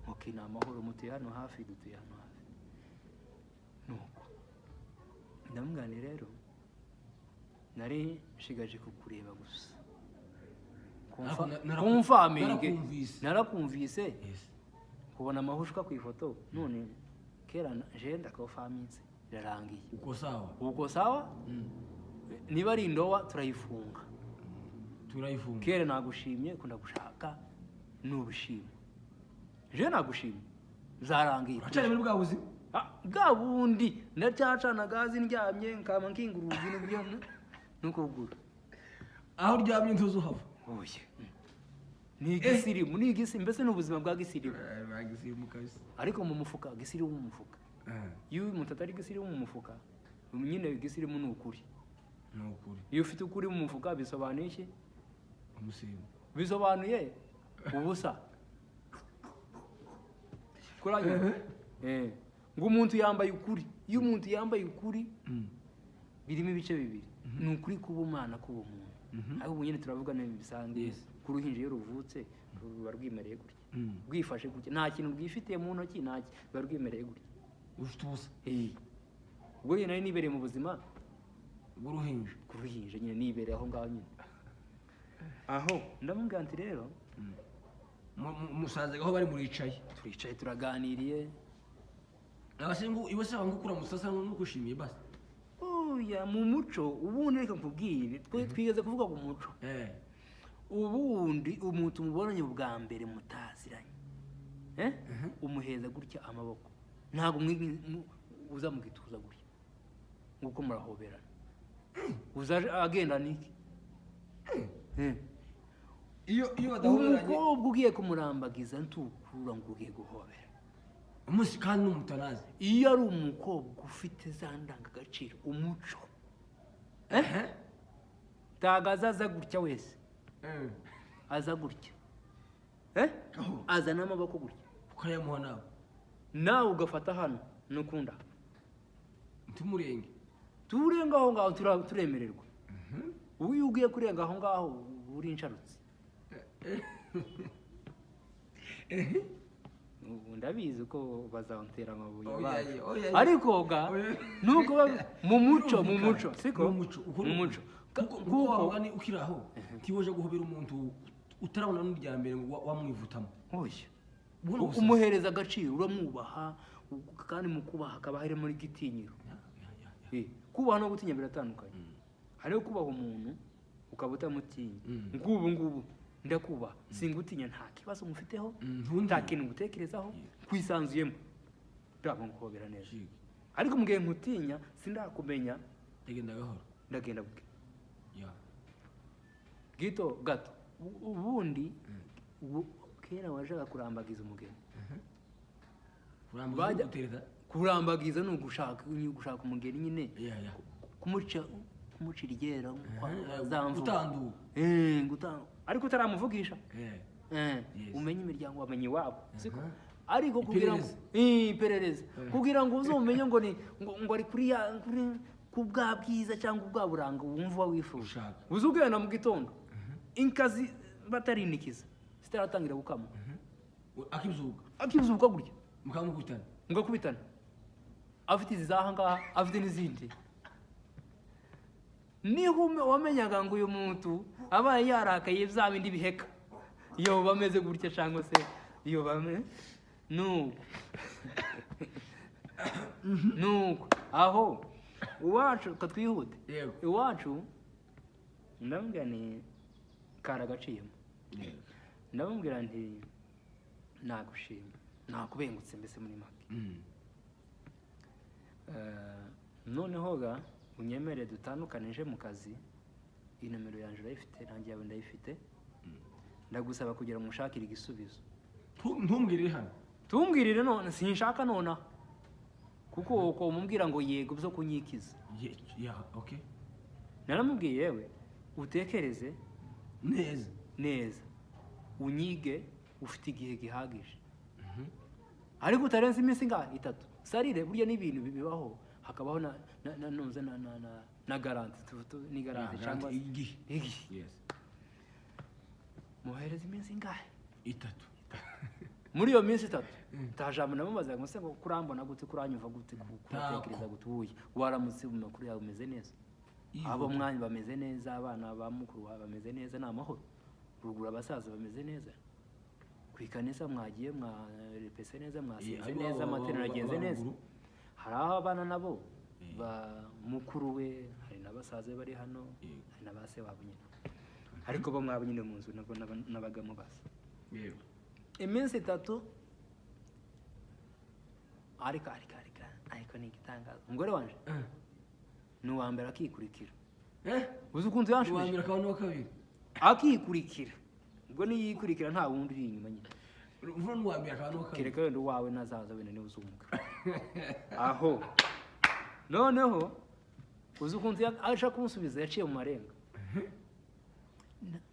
okay ni amahoro mutuye hano hafi dutuye hano hafi nuko ndamugane rero nari nshigaje kukureba gusa kumfaminge narakumvise kubona amahushwa ku ifoto none kera je ndakafaminze birarangiye uko sawa niba ari indowa turayifunga kera nagushimye kunda gushaka n'ubushimwe je nagushimye zarangiye Wacanye muri bwa buzima. bwa bundi ndacyacana gazi ndyamye nkama nkinga urugi n'ibyo n'ukuguru Aho uryamye ntuzuhava. oye ni igisirimu ni igisi mbese ni ubuzima bwa gisirimu Bagisimu kabisa. ariko mu mufuka gisirimu mu mufuka iyo umuntu atari gisirimu mu mufuka nyine gisirimu ni ukuri Nukuri. iyo ufite ukuri mu mufuka bisobanuye iki Umusimu. bisobanuye ubusa kuranyuma ngo umuntu yambaye ukuri iyo umuntu yambaye ukuri birimo ibice bibiri ni ukuri kuba umwana kuba umuntu ariko ubu nyine turavuga n'ibintu bisanzwe ku ruhinja iyo ruvutse ruba rwimereye gutya rwifashe gutya nta kintu rwifitiye mu ntoki nta ruba rwimereye gutya Ufite ubusa. ubwo rero nari nibereye mu buzima Bw'uruhinja. ku ruhinja nyine nibereye aho ngaho nyine aho ndamubwira nti rero Musanze aho bari muricaye. turicaye turaganiriye Abasengu iwe se bangukura musasa n'ukushimiye basi. oya mu muco ubundi reka nkubwire twigeze kuvuga ku muco ubundi umuntu mubonanye bwa mbere mutaziranye umuheza gutya amaboko ntabwo uza mu gituza gutya nguko murahoberana uza agenda niki iyo badahoberanye umukobwa ugiye kumurambagiza ntukura ngo ugiye guhobera umunsi kandi n'umutanazi. iyo ari umukobwa ufite za ndangagaciro umuco tagaza aza gutya wese aza gutya aza n'amaboko gutya ukayamuha nawe nawe ugafata hano n'ukunda ntumurenge turenga aho ngaho turemererwa ubu iyo ugiye kurenga aho ngaho uri insharutse ubu ndabizi ko bazantera amabuye ariko ga nuko mu muco siko mu muco kuko wabugani ukiraho tiwoje guhobera umuntu utarabona n'uryambere ngo wamwivutamo oya umuhereza agaciro uramwubaha kandi mu kubaha akaba hari muri gitinyiro kubaha no gutinya biratandukanye hariho kubaha umuntu ukaba utamutinya ngubu ndakubaha singutinya nta kibazo mufiteho nta kintu ngutekerezaho kwisanzuyemo ndabwo nguhobera neza ariko mugihe nkutinya sindakumenya ndagenda buke gito gato ubundi kera wajaga kurambagiza umugeni kurambagiza ni ugushaka umugeni nyine kumucira igera gutandu ariko utaramuvugisha umenye imiryango wamenye iwabo siko ariko kugira ngo iperereza kugira ngo uzumenye ngo ni ngo ari kuri ku bwa bwiza cyangwa ubwa buranga wumva wifuza uzugenda mu gitondo inkazi batarinikiza zitaratangira gukama akizuka gutya mukakubitana afite izi zaha ngaha afite n'izindi niho wamenyaga ngo uyu muntu abaye yarakaye bya bindi biheka iyo bameze gutya cyangwa se iyo bame nuko aho iwacu katwihute iwacu ndamubwira ni karagaciyemo ndamubwira nti nagushima nakubengutse mbese muri make noneho ga unyemere dutandukanije mu kazi iyi nomero yanjye urayifite nanjye yawe ndayifite ndagusaba kugira ngo mushakire igisubizo ntumbwirire hano tumbwirire none sinshaka nonaha kuko uko umubwira ngo yego byo kunyikiza naramubwiye yewe utekereze neza unyige ufite igihe gihagije ariko utarenze iminsi ingahe 3 sarire burya n'ibintu bibaho hakabaho na garanti ni garanti cyangwa igihe muhereza iminsi ingahe 3 muri iyo minsi 3 tajambo namubaza ngo se ngo kurambona gute kuranyumva gute kutekereza gute uye waramutse mu makuru yawe umeze neza abo mwanya bameze neza abana ba mukuru bameze neza n'amahoro rugura abasaza bameze neza kwikanisa mwagiye mwarepese neza mwasinze neza amaterano agenze neza hari aho abana nabo ba mukuru we hari n'abasaza bari hano hari n'abase wabo nyine ariko bo mwabo nyine mu nzu nabo nabagamo basa iminsi 3 ariko ni igitangaza umugore wanje ni uwa mbere akikurikira uzi ukuntu yanshubije uwa mbere akaba n'uwa kabiri akikurikira ubwo niyikurikira nta wundi uri inyuma nyine uvuga n'uwa mbere akaba n'uwa kabiri kereka wenda uwawe nazaza wenda niwe uzunguka aho noneho uzi ukuntu aje kumusubiza yaciye mu marenga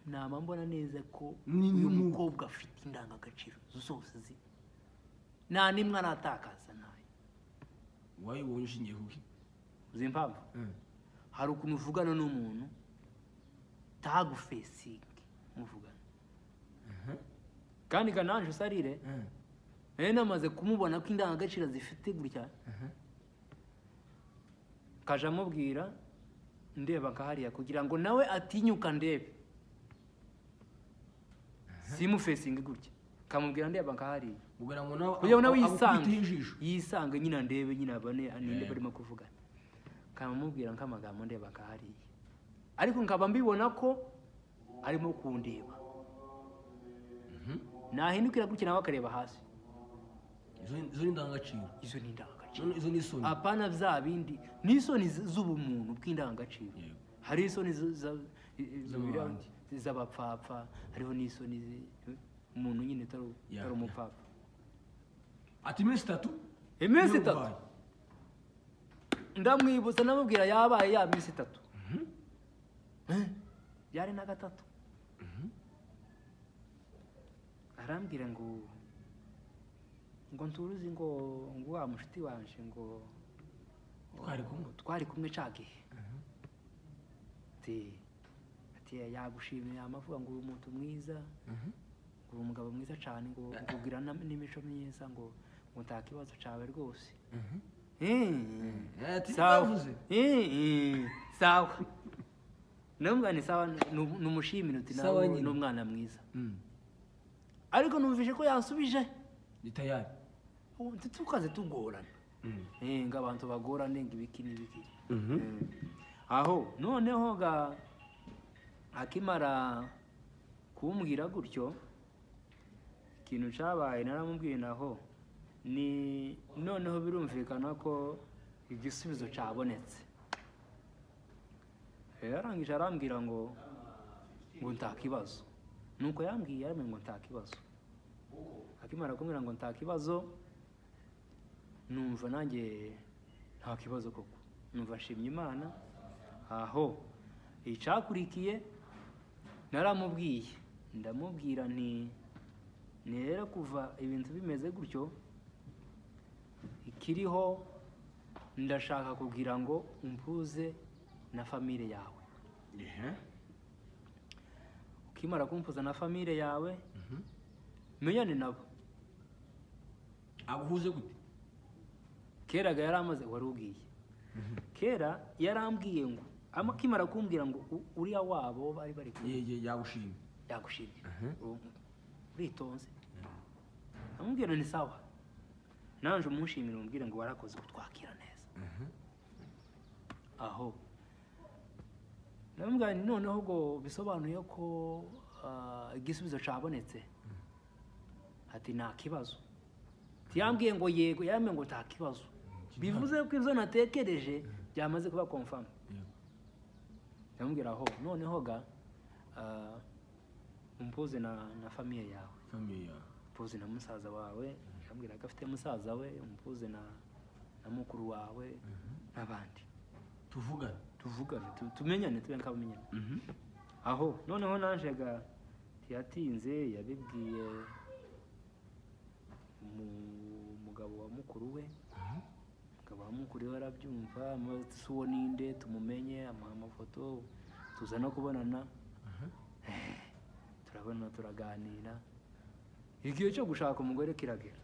nama mbona neza ko uyu mukobwa afite indangagaciro zose nta nimwe aratakaza nayo wayibonye ushingiye kuki uzi impamvu hari ukuntu uvugana n'umuntu tagufesingi muvugana kandi kananje usarire nari namaze kumubona ko indangagaciro zifite gutya kaja amubwira ndeba nkahariya kugira ngo nawe atinyuka ndebe simufesingi gutya kamubwira ndeba nkahariya kugira ngo nawe kugira ngo nawe yisange nyine ndebe nyine abone ninde barimo kuvugana kamubwira nk'amagambo ndeba nkahariya ariko nkaba mbibona ko arimo kundeba nahindukira gutya nawe akareba hasi izo ni indangagaciro izo ni indangagaciro izo ni isoni apana bya bindi n'isoni z'ubumuntu bw'indangagaciro hari isoni z'abapfapfa hariho n'isoni umuntu nyine utari umupfapfa ati iminsi 3 ndamwibutsa namubwira yabaye ya minsi 3 yari na 3 arambwira ngo nturuzi ngo wa mushuti wanje ngo twari kumwe cagihe ati yagushimiye amavuga ngo uri umuntu mwiza ngo uri umugabo mwiza cyane ngo ugira n'imico myiza ngo nta kibazo cawe rwose sawa nubwo ni sawa numushimira uti nawe n'umwana mwiza ariko numvise ko yansubije ni tayari tukaze tugorana ng'abantu bagorane ng'ibiki n'ibiki aho noneho akimara kumbwira gutyo ikintu cyabaye naramubwiye naho ni noneho birumvikana ko igisubizo cyabonetse yarangije arambwira ngo nta kibazo nuko yambwiye yaramye ngo nta kibazo akimara kumbwira ngo nta kibazo numva nanjye nta kibazo koko numva nshimye Imana aho icakurikiye naramubwiye ndamubwira nti rero kuva ibintu bimeze gutyo ikiriho ndashaka kugira ngo umpuze na famille yawe ukimara kumpuza na famille yawe menyane nabo aguhuze gute kera yaramaze wari ugiye kera yarambwiye ngo akimara kumbwira ngo uriya wabo bari yagushimye uritonze amubwira ni sawa nanje umushimira umbwire ngo warakoze kutwakira neza aho namubwira ni noneho ngo bisobanuye ko igisubizo cabonetse ati nta kibazo tiyambwiye ngo yego yamwe ngo nta kibazo bivuze ko ivyo natekereje byamaze kuba confirm namubwira aho noneho umpuze na famille yawe umpuze na musaza wawe yambwira ko afite musaza we umpuze na mukuru wawe n'abandi tuvugane tumenyane tube nk'abamenyane aho noneho nanje tiyatinze yabibwiye umugabo wa mukuru we arabyumva suwo ninde tumumenye amuha amafoto tuza no kubonana turabona turaganira igihe cyo gushaka umugore kiragera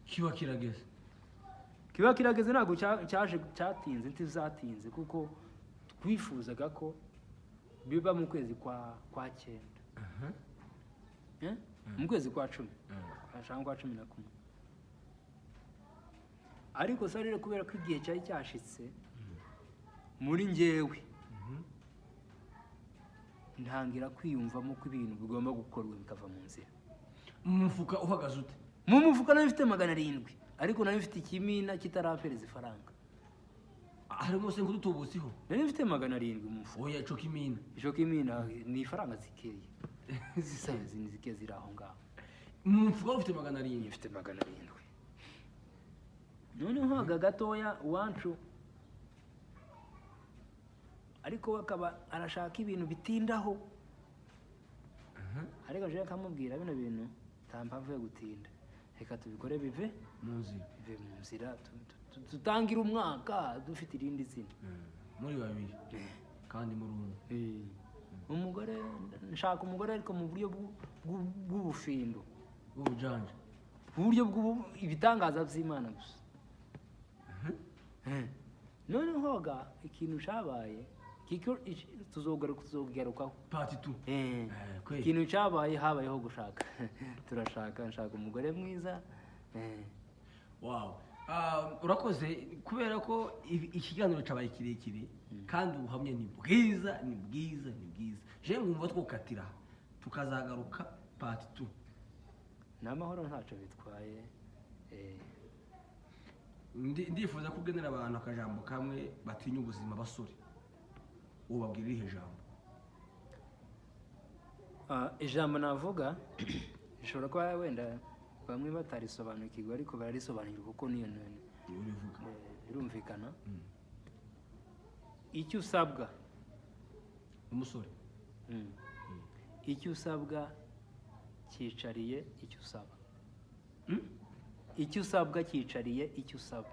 kiba kirageze ntabwo cyatinze ntizatinze kuko twifuzaga ko biba mu kwezi kwa 9 mu kwezi kwa 10 kwa 11 ariko sarire kubera ko igihe cyari cyashitse muri njyewe ntangira kwiyumvamo ko ibintu bigomba gukorwa bikava mu nzira mu mufuka uhagaze ute mu mufuka nawe ufite 700 ariko nari mfite ikimina kitarapereza ifaranga harimo se nk'udutubutseho nari mfite 700 mu mufuka oya ico kimina ico kimina ni ifaranga zikeye zike ziri aho ngaho mu mufuka ufite 700 mfite 700 noneho aga gatoya uwancu ariko akaba arashaka ibintu bitindaho ariko je kamubwira bino bintu tampavu yo gutinda reka tubikore bive mu nzira tutangira umwaka dufite irindi zina muri babiri kandi muri umwe umugore nshaka umugore ariko mu buryo bw'ubufindo ubujanja uburyo ibitangaza by'Imana gusa noneho ga ikintu cyabaye kiko tuzogarukaho part 2 ikintu cyabaye habayeho gushaka nshaka umugore mwiza wow urakoze kubera ko ikiganiro cyabaye kirekire kandi ubuhamye ni bwiza je ngumva twokatira tukazagaruka part 2 n'amahoro ntaco bitwaye ndifuza kugenera abantu akajambo kamwe batinya ubuzima basore ubabwira ihe jambo ijambo navuga ishobora kuba wenda bamwe batarisobanukirwa ariko bararisobanukirwa kuko niyo urivuga birumvikana icyo usabwa umusore icyo usabwa cyicariye icyo usaba icyo usabwa cyicariye icyo usaba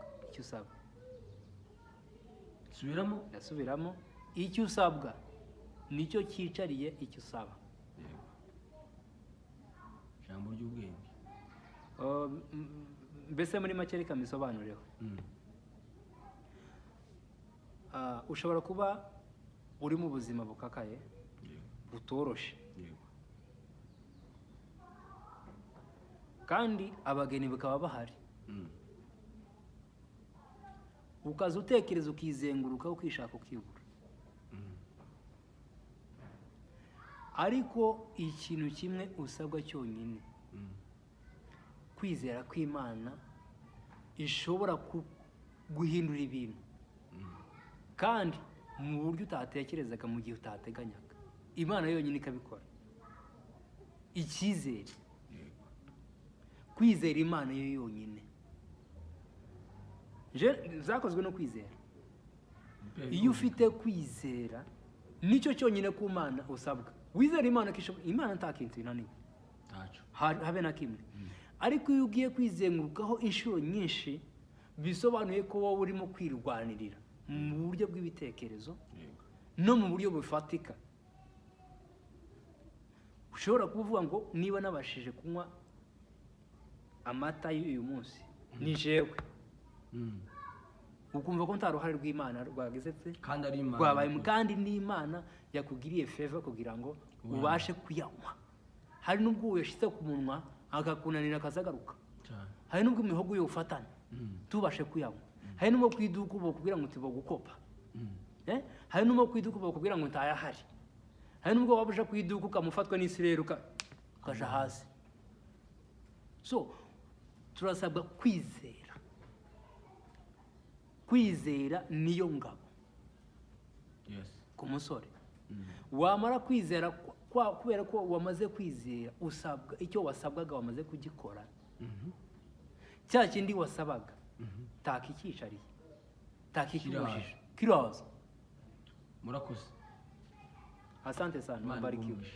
subiramo icyo usabwa nicyo cyicariye icyo usaba jambo ry'ubwenge mbese muri make reka mbisobanureho ushobora kuba uri mu buzima bukakaye butoroshe kandi abageni bakaba bahari ukaza utekereza ukizenguruka ukishaka ukibura ariko ikintu kimwe usabwa cyonyine kwizera kw'Imana ishobora guhindura ibintu kandi mu buryo utatekerezaga mu gihe utateganyaga Imana yonyine ikabikora icyizere kwizera Imana yo yonyine zakozwe no kwizera iyo ufite kwizera nicyo cyonyine ku Mana usabwa wizera Imana Imana nta kintu inaniwe habe na kimwe ariko iyo ugiye kwizengurukaho inshuro nyinshi bisobanuye ko wowe urimo kwirwanirira mu buryo bw'ibitekerezo no mu buryo bufatika ushobora kuvuga ngo niba nabashije kunywa amata y'uyu munsi ni jewe ukumva ko nta ruhare rw'Imana rwagize kandi ari Imana rwabaye kandi n'Imana yakugiriye favor kugira ngo ubashe kuyanywa hari n'ubwo uyashyize ku munwa akakunanira akazagaruka hari n'ubwo imihogo yofatana tubashe kuyanywa hari n'ubwo kwiduka bakubwira ngo tibo gukopa hari n'ubwo kwiduka bakubwira ngo ntayahari hari n'ubwo waba uje kwiduka ukamufatwa n'isirere ukaja hasi so turasabwa kwizera niyo ngabo ku musore wamara kwizera kubera ko wamaze kwizera usabwa icyo wasabwaga wamaze kugikora cya kindi wasabaga takikicariye takikibujije kiraza murakoze asante sana mbarikiwe